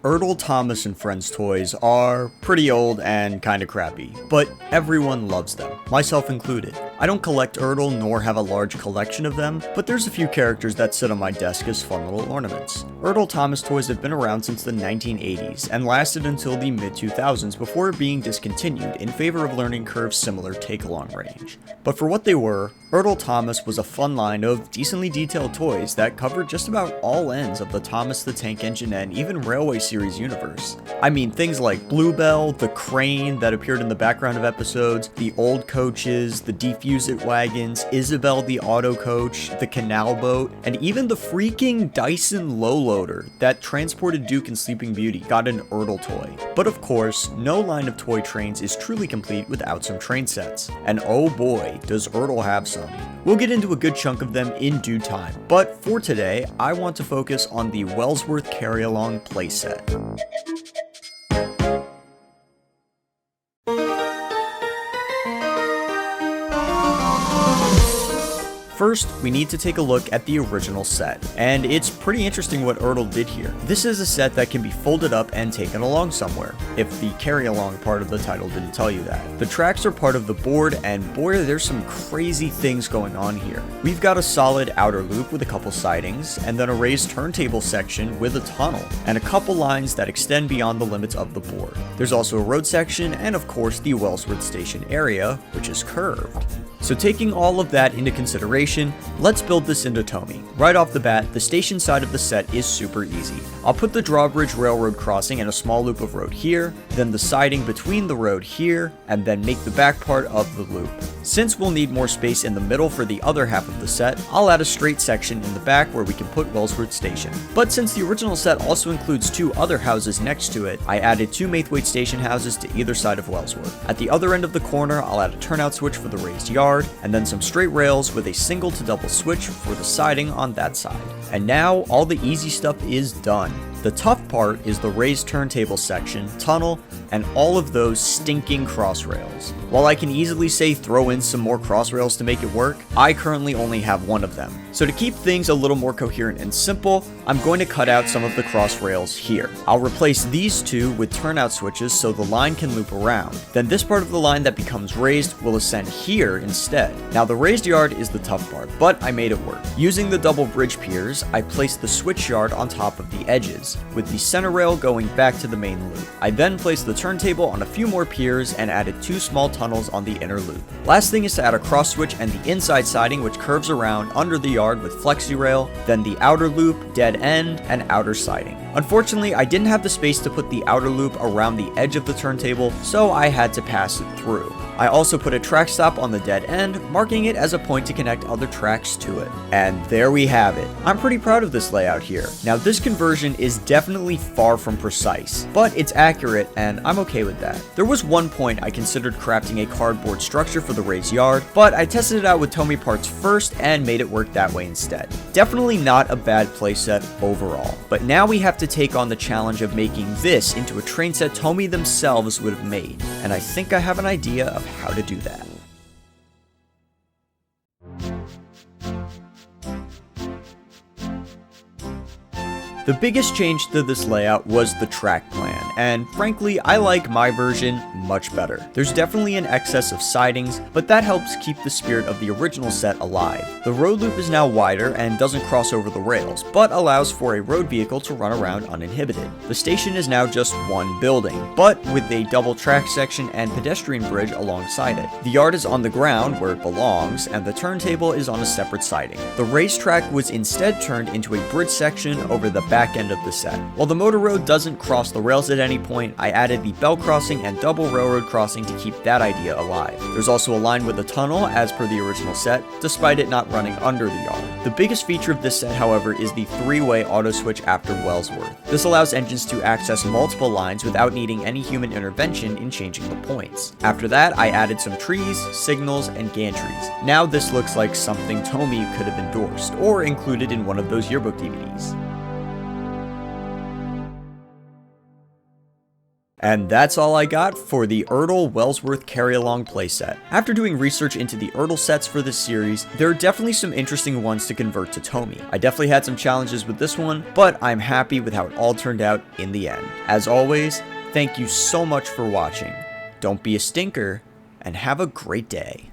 ERTL Thomas and Friends toys are pretty old and kinda crappy, but everyone loves them, myself included. I don't collect ERTL nor have a large collection of them, but there's a few characters that sit on my desk as fun little ornaments. ERTL Thomas toys have been around since the 1980s and lasted until the mid-2000s before being discontinued in favor of Learning Curve's similar take-along range. But for what they were, ERTL Thomas was a fun line of decently detailed toys that covered just about all ends of the Thomas the Tank Engine and even Railway series universe. I mean, things like Bluebell, the crane that appeared in the background of episodes, the old coaches, the Defuse-It wagons, Isabel the auto coach, the canal boat, and even the freaking Dyson low loader that transported Duke and Sleeping Beauty got an ERTL toy. But of course, no line of toy trains is truly complete without some train sets. And oh boy, does ERTL have some. We'll get into a good chunk of them in due time, but for today, I want to focus on the Wellsworth Carry-Along playset. First, we need to take a look at the original set, and it's pretty interesting what ERTL did here. This is a set that can be folded up and taken along somewhere, if the carry-along part of the title didn't tell you that. The tracks are part of the board, and boy, there's some crazy things going on here. We've got a solid outer loop with a couple sidings, and then a raised turntable section with a tunnel, and a couple lines that extend beyond the limits of the board. There's also a road section, and of course the Wellsworth Station area, which is curved. So taking all of that into consideration, let's build this into Tomy. Right off the bat, the station side of the set is super easy. I'll put the drawbridge railroad crossing and a small loop of road here, then the siding between the road here, and then make the back part of the loop. Since we'll need more space in the middle for the other half of the set, I'll add a straight section in the back where we can put Wellsworth Station. But since the original set also includes two other houses next to it, I added two Maithwaite station houses to either side of Wellsworth. At the other end of the corner, I'll add a turnout switch for the raised yard, and then some straight rails with a single to double switch for the siding on that side. And now, all the easy stuff is done. The tough part is the raised turntable section, tunnel, and all of those stinking crossrails. While I can easily say throw in some more crossrails to make it work, I currently only have one of them. So to keep things a little more coherent and simple, I'm going to cut out some of the crossrails here. I'll replace these two with turnout switches so the line can loop around. Then this part of the line that becomes raised will ascend here instead. Now the raised yard is the tough part, but I made it work. Using the double bridge piers, I placed the switch yard on top of the edges, with the center rail going back to the main loop. I then placed the turntable on a few more piers and added two small tunnels on the inner loop. Last thing is to add a cross switch and the inside siding which curves around under the yard with flexi rail, then the outer loop, dead end, and outer siding. Unfortunately, I didn't have the space to put the outer loop around the edge of the turntable, so I had to pass it through. I also put a track stop on the dead end, marking it as a point to connect other tracks to it. And there we have it. I'm pretty proud of this layout here. Now this conversion is definitely far from precise, but it's accurate and I'm okay with that. There was one point I considered crafting a cardboard structure for the raised yard, but I tested it out with Tomy parts first and made it work that way instead. Definitely not a bad playset overall. But now we have to take on the challenge of making this into a train set Tomy themselves would have made, and I think I have an idea of how to do that. The biggest change to this layout was the track plan, and frankly, I like my version much better. There's definitely an excess of sidings, but that helps keep the spirit of the original set alive. The road loop is now wider and doesn't cross over the rails, but allows for a road vehicle to run around uninhibited. The station is now just one building, but with a double track section and pedestrian bridge alongside it. The yard is on the ground where it belongs, and the turntable is on a separate siding. The racetrack was instead turned into a bridge section over the back end of the set. While the motor road doesn't cross the rails at any point, I added the bell crossing and double railroad crossing to keep that idea alive. There's also a line with a tunnel as per the original set, despite it not running under the yard. The biggest feature of this set, however, is the three-way auto switch after Wellsworth. This allows engines to access multiple lines without needing any human intervention in changing the points. After that, I added some trees, signals, and gantries. Now this looks like something Tomy could have endorsed, or included in one of those yearbook DVDs. And that's all I got for the ERTL Wellsworth Carry-Along playset. After doing research into the ERTL sets for this series, there are definitely some interesting ones to convert to Tomy. I definitely had some challenges with this one, but I'm happy with how it all turned out in the end. As always, thank you so much for watching. Don't be a stinker, and have a great day.